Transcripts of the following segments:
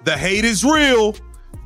The hate is real.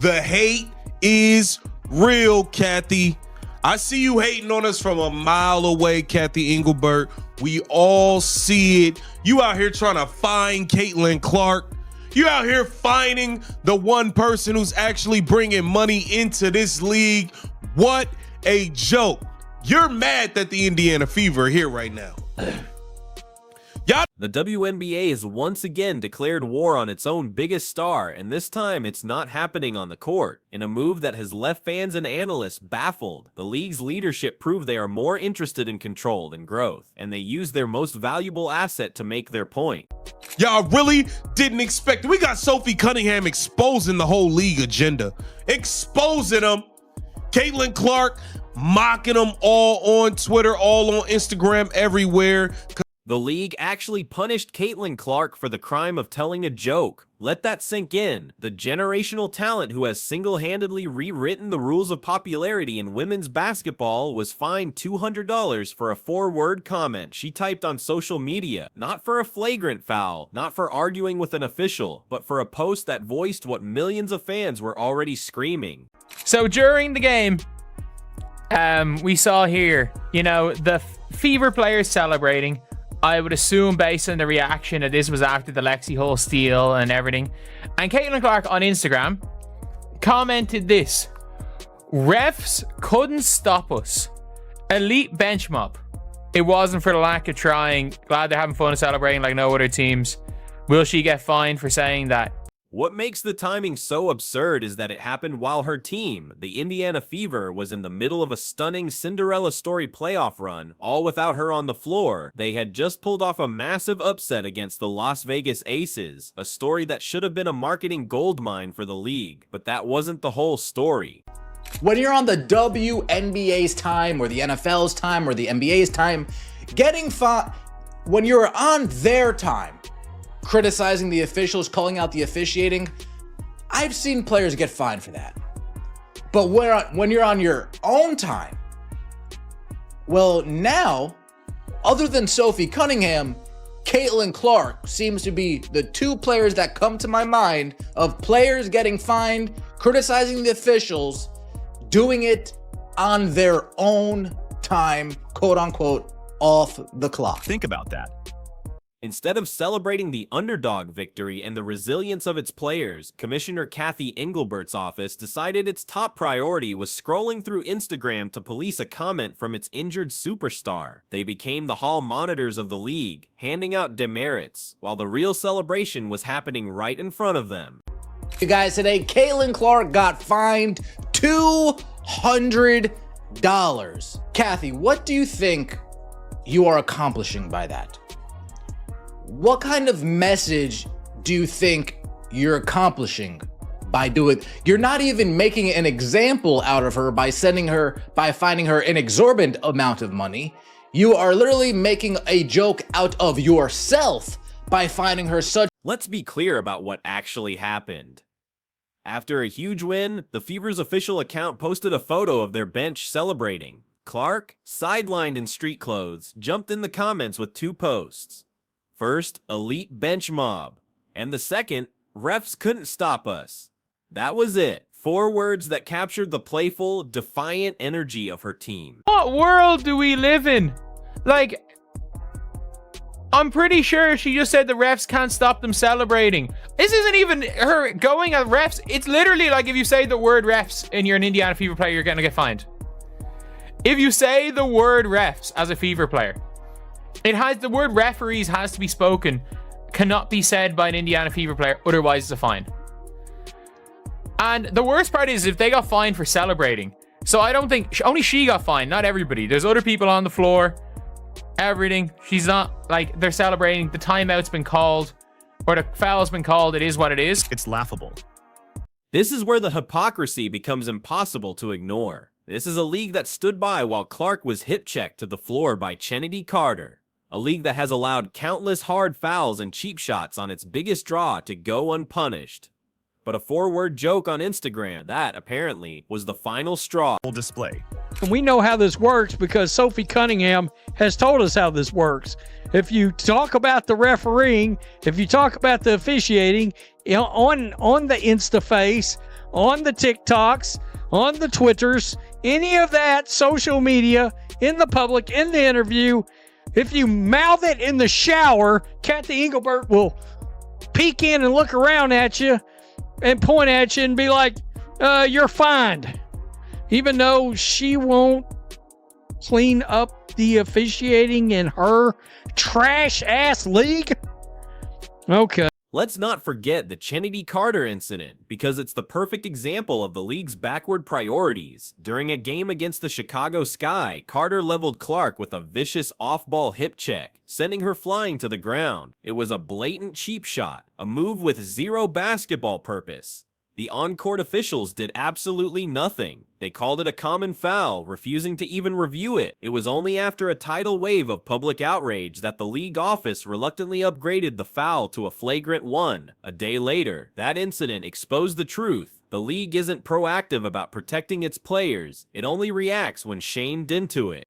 The hate is real, Kathy. I see you hating on us from a mile away, Kathy Engelbert. We all see it. You out here trying to find Caitlin Clark. You out here finding the one person who's actually bringing money into this league. What a joke. You're mad that the Indiana Fever are here right now. The WNBA has once again declared war on its own biggest star, and this time it's not happening on the court. In a move that has left fans and analysts baffled, the league's leadership proved they are more interested in control than growth, and they use their most valuable asset to make their point. Y'all really didn't expect it. We got Sophie Cunningham exposing the whole league agenda. Exposing them. Caitlin Clark mocking them all on Twitter, all on Instagram, everywhere. The league actually punished Caitlin Clark for the crime of telling a joke. Let that sink in. The generational talent who has single-handedly rewritten the rules of popularity in women's basketball was fined $200 for a 4-word comment she typed on social media. Not for a flagrant foul, not for arguing with an official, but for a post that voiced what millions of fans were already screaming. So during the game, we saw here, the Fever players celebrating. I would assume, based on the reaction, that this was after the Lexi Hull steal and everything. And Caitlin Clark on Instagram commented this: refs couldn't stop us. Elite bench mob. It wasn't for the lack of trying. Glad they're having fun and celebrating like no other teams. Will she get fined for saying that? What makes the timing so absurd is that it happened while her team, the Indiana Fever, was in the middle of a stunning Cinderella story playoff run, all without her on the floor. They had just pulled off a massive upset against the Las Vegas Aces, a story that should have been a marketing goldmine for the league, but that wasn't the whole story. When you're on the WNBA's time, or the NFL's time, or the NBA's time, when you're on their time, criticizing the officials, calling out the officiating, I've seen players get fined for that. But when you're on your own time, well, now, other than Sophie Cunningham, Caitlin Clark seems to be the two players that come to my mind of players getting fined, criticizing the officials, doing it on their own time, quote unquote, off the clock. Think about that. Instead of celebrating the underdog victory and the resilience of its players, Commissioner Kathy Engelbert's office decided its top priority was scrolling through Instagram to police a comment from its injured superstar. They became the hall monitors of the league, handing out demerits, while the real celebration was happening right in front of them. You guys, today, Caitlin Clark got fined $200. Kathy, what do you think you are accomplishing by that? What kind of message do you think you're accomplishing by doing it? You're not even making an example out of her by finding her an exorbitant amount of money. You are literally making a joke out of yourself by finding her such. Let's be clear about what actually happened. After a huge win, the Fever's official account posted a photo of their bench celebrating. Clark, sidelined in street clothes, jumped in the comments with 2 posts. First, elite bench mob, and the second, refs couldn't stop us. That was it. 4 words that captured the playful, defiant energy of her team. What world do we live in? Like, I'm pretty sure she just said the refs can't stop them celebrating. This isn't even her going at refs. It's literally like if you say the word refs and you're an Indiana Fever player, you're gonna get fined. If you say the word refs as a Fever player, the word referees has to be spoken, cannot be said by an Indiana Fever player, otherwise it's a fine. And the worst part is if they got fined for celebrating. So I don't think, only she got fined, not everybody. There's other people on the floor, everything. She's not, like, they're celebrating, the timeout's been called, or the foul's been called, it is what it is. It's laughable. This is where the hypocrisy becomes impossible to ignore. This is a league that stood by while Clark was hip-checked to the floor by Chennedy Carter. A league that has allowed countless hard fouls and cheap shots on its biggest draw to go unpunished. But a 4-word joke on Instagram, that apparently was the final straw. Display. We know how this works because Sophie Cunningham has told us how this works. If you talk about the refereeing, if you talk about the officiating, on the InstaFace, on the TikToks, on the Twitters, any of that social media, in the public, in the interview. If you mouth it in the shower, Kathy Engelbert will peek in and look around at you and point at you and be like, you're fined. Even though she won't clean up the officiating in her trash-ass league. Okay. Let's not forget the Chennedy Carter incident, because it's the perfect example of the league's backward priorities. During a game against the Chicago Sky, Carter leveled Clark with a vicious off-ball hip check, sending her flying to the ground. It was a blatant cheap shot, a move with zero basketball purpose. The on-court officials did absolutely nothing. They called it a common foul, refusing to even review it. It was only after a tidal wave of public outrage that the league office reluctantly upgraded the foul to a flagrant 1. A day later, that incident exposed the truth. The league isn't proactive about protecting its players. It only reacts when shamed into it.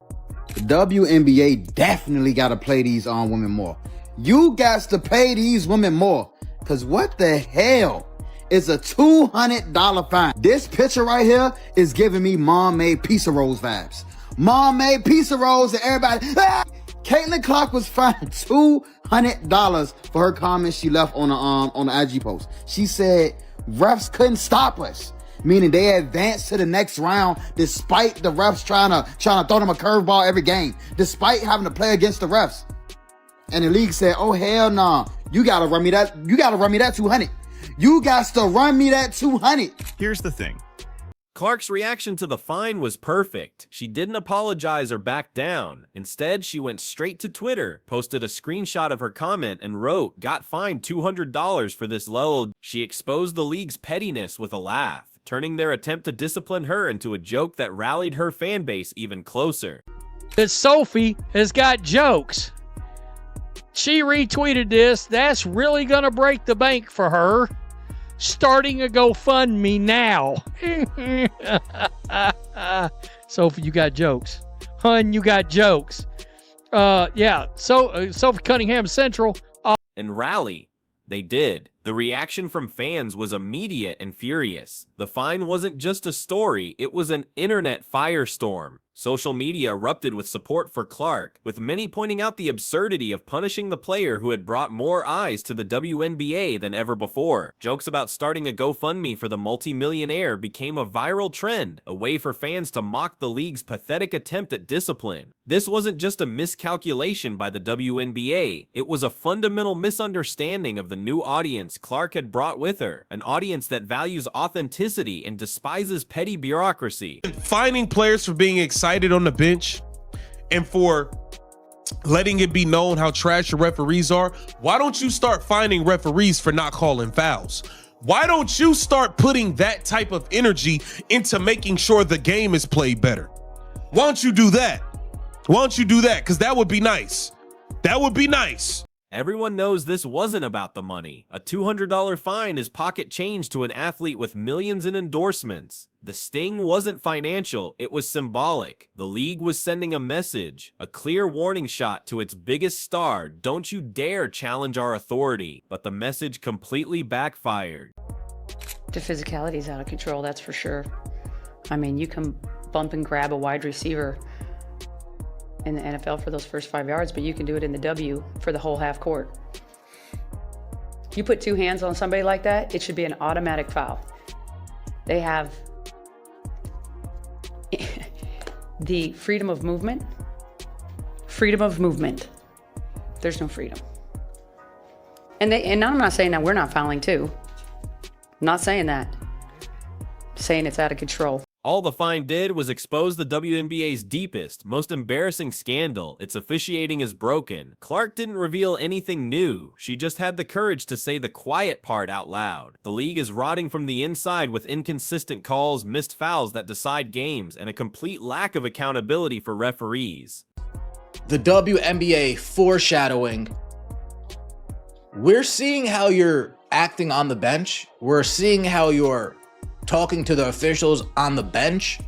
The WNBA definitely got to play these women more. You got to pay these women more. Because what the hell? It's a $200 fine. This picture right here is giving me Mom Made Pizza Rolls vibes. Mom Made Pizza Rolls and everybody. Ah! Caitlin Clark was fined $200 for her comments she left on the IG post. She said refs couldn't stop us, meaning they advanced to the next round despite the refs trying to throw them a curveball every game, despite having to play against the refs. And the league said, "Oh hell nah, you gotta run me that. You gotta run me that 200. You got to run me that 200. Here's the thing. Clark's reaction to the fine was perfect. She didn't apologize or back down. Instead, she went straight to Twitter, posted a screenshot of her comment, and wrote, "Got fined $200 for this load." She exposed the league's pettiness with a laugh, turning their attempt to discipline her into a joke that rallied her fan base even closer. That Sophie has got jokes. She retweeted this. That's really going to break the bank for her. Starting a GoFundMe now. Sophie, you got jokes. Hun, you got jokes. Yeah, so Sophie Cunningham Central. And rally. They did. The reaction from fans was immediate and furious. The fine wasn't just a story, it was an internet firestorm. Social media erupted with support for Clark, with many pointing out the absurdity of punishing the player who had brought more eyes to the WNBA than ever before. Jokes about starting a GoFundMe for the multi-millionaire became a viral trend, a way for fans to mock the league's pathetic attempt at discipline. This wasn't just a miscalculation by the WNBA, it was a fundamental misunderstanding of the new audience Clark had brought with her, an audience that values authenticity and despises petty bureaucracy. Finding players for being excited on the bench and for letting it be known how trash your referees are, why don't you start finding referees for not calling fouls? Why don't you start putting that type of energy into making sure the game is played better? Why don't you do that? Why don't you do that? Because that would be nice. That would be nice. Everyone knows this wasn't about the money. A $200 fine is pocket change to an athlete with millions in endorsements. The sting wasn't financial, it was symbolic. The league was sending a message, a clear warning shot to its biggest star: don't you dare challenge our authority. But the message completely backfired. The physicality is out of control, that's for sure. I mean, you can bump and grab a wide receiver in the NFL for those first 5 yards, but you can do it in the W for the whole half court. You put two hands on somebody like that, it should be an automatic foul. They have the freedom of movement. Freedom of movement. There's no freedom. And I'm not saying that we're not fouling too. I'm not saying that. I'm saying it's out of control. All the fine did was expose the WNBA's deepest, most embarrassing scandal. Its officiating is broken. Clark didn't reveal anything new. She just had the courage to say the quiet part out loud. The league is rotting from the inside with inconsistent calls, missed fouls that decide games, and a complete lack of accountability for referees. The WNBA foreshadowing. We're seeing how you're acting on the bench. We're seeing how you're talking to the officials on the bench.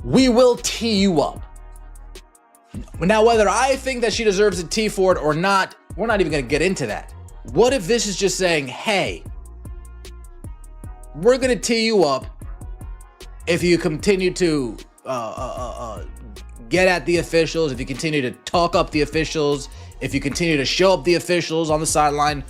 We will tee you up. Now, whether I think that she deserves a tee for it or not, we're not even going to get into that. What if this is just saying, hey, we're gonna tee you up if you continue to get at the officials, if you continue to talk up the officials, if you continue to show up the officials on the sideline,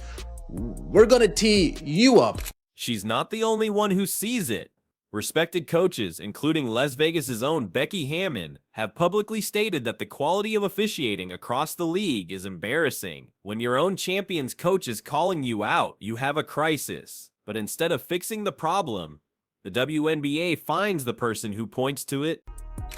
we're gonna tee you up. She's not the only one who sees it. Respected coaches, including Las Vegas's own Becky Hammon, have publicly stated that the quality of officiating across the league is embarrassing. When your own champion's coach is calling you out, you have a crisis. But instead of fixing the problem, the WNBA finds the person who points to it.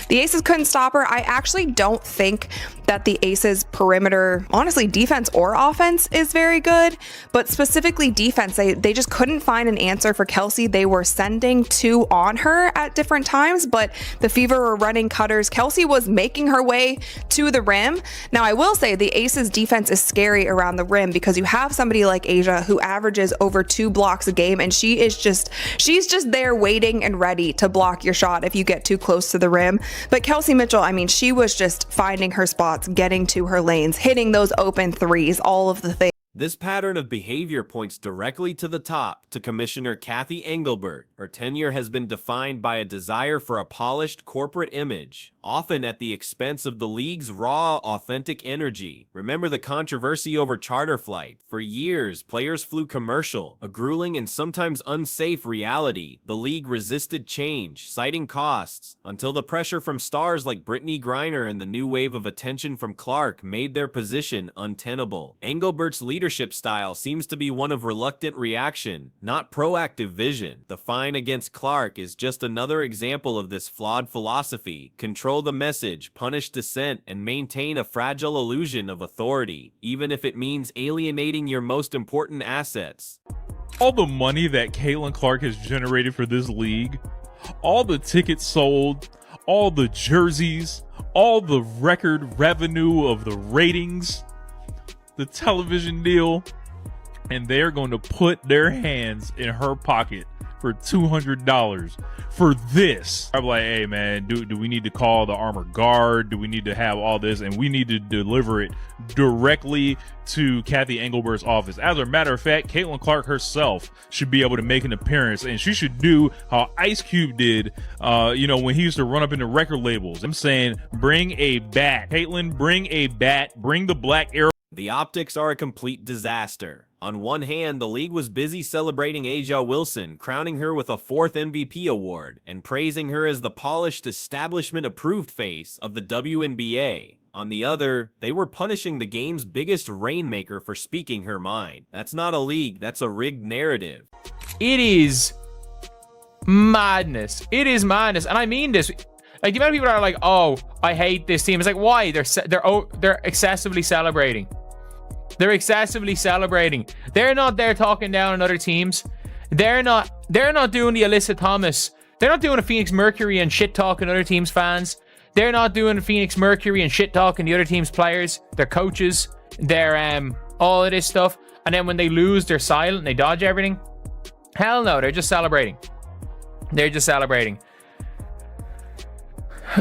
The Aces couldn't stop her. I actually don't think that the Aces perimeter, honestly, defense or offense is very good, but specifically defense, they just couldn't find an answer for Kelsey. They were sending two on her at different times, but the Fever were running cutters. Kelsey was making her way to the rim. Now, I will say the Aces defense is scary around the rim because you have somebody like Asia who averages over 2 blocks a game, and she's just there waiting and ready to block your shot if you get too close to the rim. But Kelsey Mitchell, I mean, she was just finding her spots, getting to her lanes, hitting those open threes, all of the things. This pattern of behavior points directly to the top, to Commissioner Kathy Engelbert. Her tenure has been defined by a desire for a polished corporate image, often at the expense of the league's raw, authentic energy. Remember the controversy over charter flight. For years, players flew commercial, a grueling and sometimes unsafe reality. The league resisted change, citing costs, until the pressure from stars like Brittany Griner and the new wave of attention from Clark made their position untenable. Engelbert's leadership style seems to be one of reluctant reaction, not proactive vision. The fine against Clark is just another example of this flawed philosophy. Control the message, punish dissent, and maintain a fragile illusion of authority, even if it means alienating your most important assets. All the money that Caitlin Clark has generated for this league, all the tickets sold, all the jerseys, all the record revenue of the ratings, the television deal, and they're going to put their hands in her pocket for $200 for this. I'm like, hey man, do we need to call the armored guard? Do we need to have all this? And we need to deliver it directly to Kathy Engelbert's office. As a matter of fact, Caitlin Clark herself should be able to make an appearance, and she should do how Ice Cube did, when he used to run up into record labels. I'm saying, bring a bat. Caitlin, bring a bat. Bring the black arrow. The optics are a complete disaster. On one hand, the league was busy celebrating Asia Wilson, crowning her with a 4th MVP award, and praising her as the polished, establishment-approved face of the WNBA. On the other, they were punishing the game's biggest rainmaker for speaking her mind. That's not a league, that's a rigged narrative. It is madness. It is madness. And I mean this. Like, the amount of people that are like, oh, I hate this team. It's like, why? They're excessively celebrating. They're excessively celebrating. They're not there talking down on other teams. They're not doing the Alyssa Thomas. They're not doing a Phoenix Mercury and shit talking other teams' fans. They're not doing Phoenix Mercury and shit talking the other team's players, their coaches, their all of this stuff. And then when they lose, they're silent and they dodge everything. Hell no, they're just celebrating. They're just celebrating.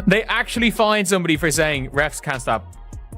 They actually find somebody for saying refs can't stop.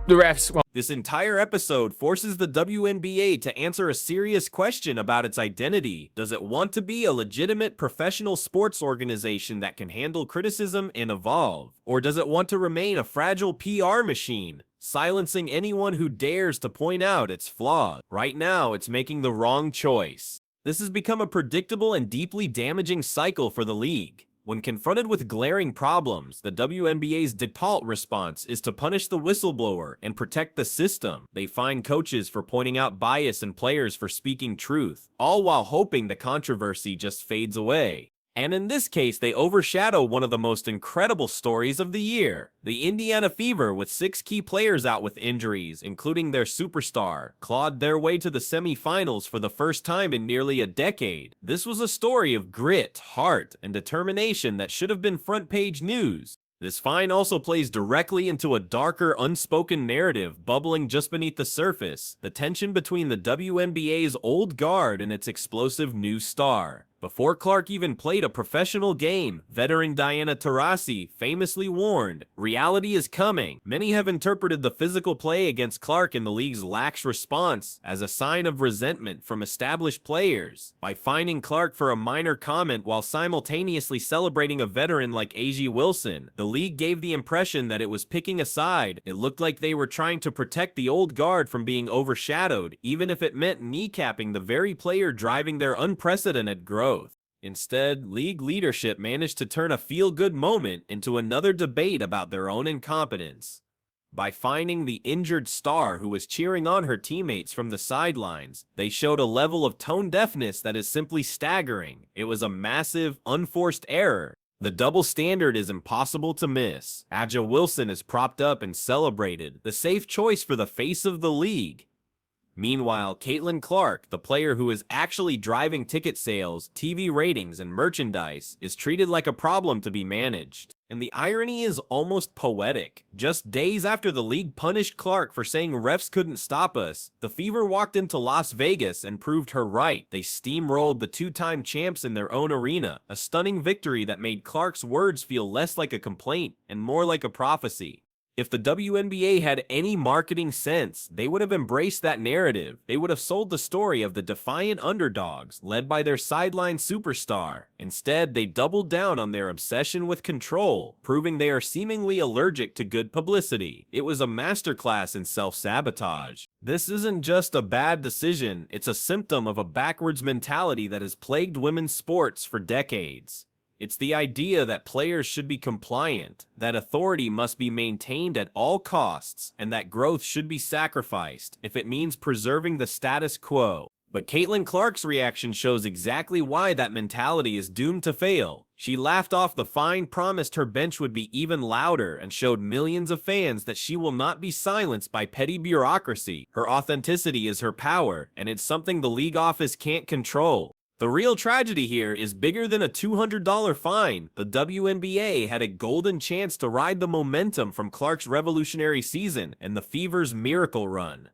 The refs won't. This entire episode forces the WNBA to answer a serious question about its identity. Does it want to be a legitimate professional sports organization that can handle criticism and evolve? Or does it want to remain a fragile PR machine, silencing anyone who dares to point out its flaws? Right now, it's making the wrong choice. This has become a predictable and deeply damaging cycle for the league. When confronted with glaring problems, the WNBA's default response is to punish the whistleblower and protect the system. They fine coaches for pointing out bias and players for speaking truth, all while hoping the controversy just fades away. And in this case, they overshadow one of the most incredible stories of the year. The Indiana Fever, with 6 key players out with injuries, including their superstar, clawed their way to the semifinals for the first time in nearly a decade. This was a story of grit, heart, and determination that should have been front-page news. This fine also plays directly into a darker, unspoken narrative bubbling just beneath the surface, the tension between the WNBA's old guard and its explosive new star. Before Clark even played a professional game, veteran Diana Taurasi famously warned, "Reality is coming." Many have interpreted the physical play against Clark in the league's lax response as a sign of resentment from established players. By fining Clark for a minor comment while simultaneously celebrating a veteran like A.J. Wilson, the league gave the impression that it was picking a side. It looked like they were trying to protect the old guard from being overshadowed, even if it meant kneecapping the very player driving their unprecedented growth. Instead, league leadership managed to turn a feel-good moment into another debate about their own incompetence. By fining the injured star who was cheering on her teammates from the sidelines, they showed a level of tone deafness that is simply staggering. It was a massive, unforced error. The double standard is impossible to miss. A.J. Wilson is propped up and celebrated, the safe choice for the face of the league. Meanwhile, Caitlin Clark, the player who is actually driving ticket sales, TV ratings, and merchandise, is treated like a problem to be managed. And the irony is almost poetic. Just days after the league punished Clark for saying refs couldn't stop us, the Fever walked into Las Vegas and proved her right. They steamrolled the two-time champs in their own arena, a stunning victory that made Clark's words feel less like a complaint and more like a prophecy. If the WNBA had any marketing sense, they would have embraced that narrative. They would have sold the story of the defiant underdogs, led by their sideline superstar. Instead, they doubled down on their obsession with control, proving they are seemingly allergic to good publicity. It was a masterclass in self-sabotage. This isn't just a bad decision, it's a symptom of a backwards mentality that has plagued women's sports for decades. It's the idea that players should be compliant, that authority must be maintained at all costs, and that growth should be sacrificed if it means preserving the status quo. But Caitlin Clark's reaction shows exactly why that mentality is doomed to fail. She laughed off the fine, promised her bench would be even louder, and showed millions of fans that she will not be silenced by petty bureaucracy. Her authenticity is her power, and it's something the league office can't control. The real tragedy here is bigger than a $200 fine. The WNBA had a golden chance to ride the momentum from Clark's revolutionary season and the Fever's miracle run.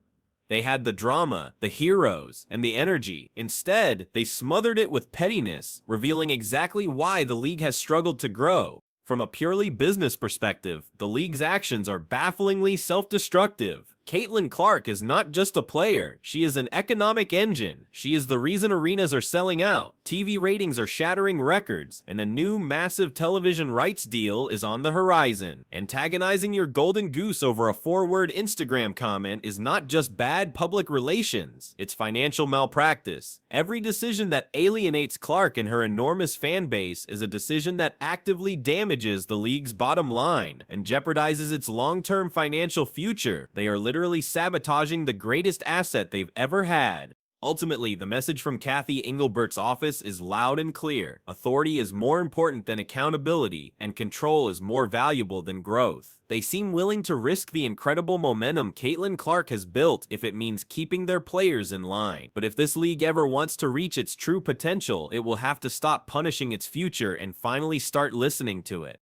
They had the drama, the heroes, and the energy. Instead, they smothered it with pettiness, revealing exactly why the league has struggled to grow. From a purely business perspective, the league's actions are bafflingly self-destructive. Caitlin Clark is not just a player, she is an economic engine. She is the reason arenas are selling out, TV ratings are shattering records, and a new massive television rights deal is on the horizon. Antagonizing your golden goose over a 4-word Instagram comment is not just bad public relations, it's financial malpractice. Every decision that alienates Clark and her enormous fan base is a decision that actively damages the league's bottom line and jeopardizes its long-term financial future. They are literally sabotaging the greatest asset they've ever had. Ultimately, the message from Kathy Engelbert's office is loud and clear. Authority is more important than accountability, and control is more valuable than growth. They seem willing to risk the incredible momentum Caitlin Clark has built if it means keeping their players in line. But if this league ever wants to reach its true potential, it will have to stop punishing its future and finally start listening to it.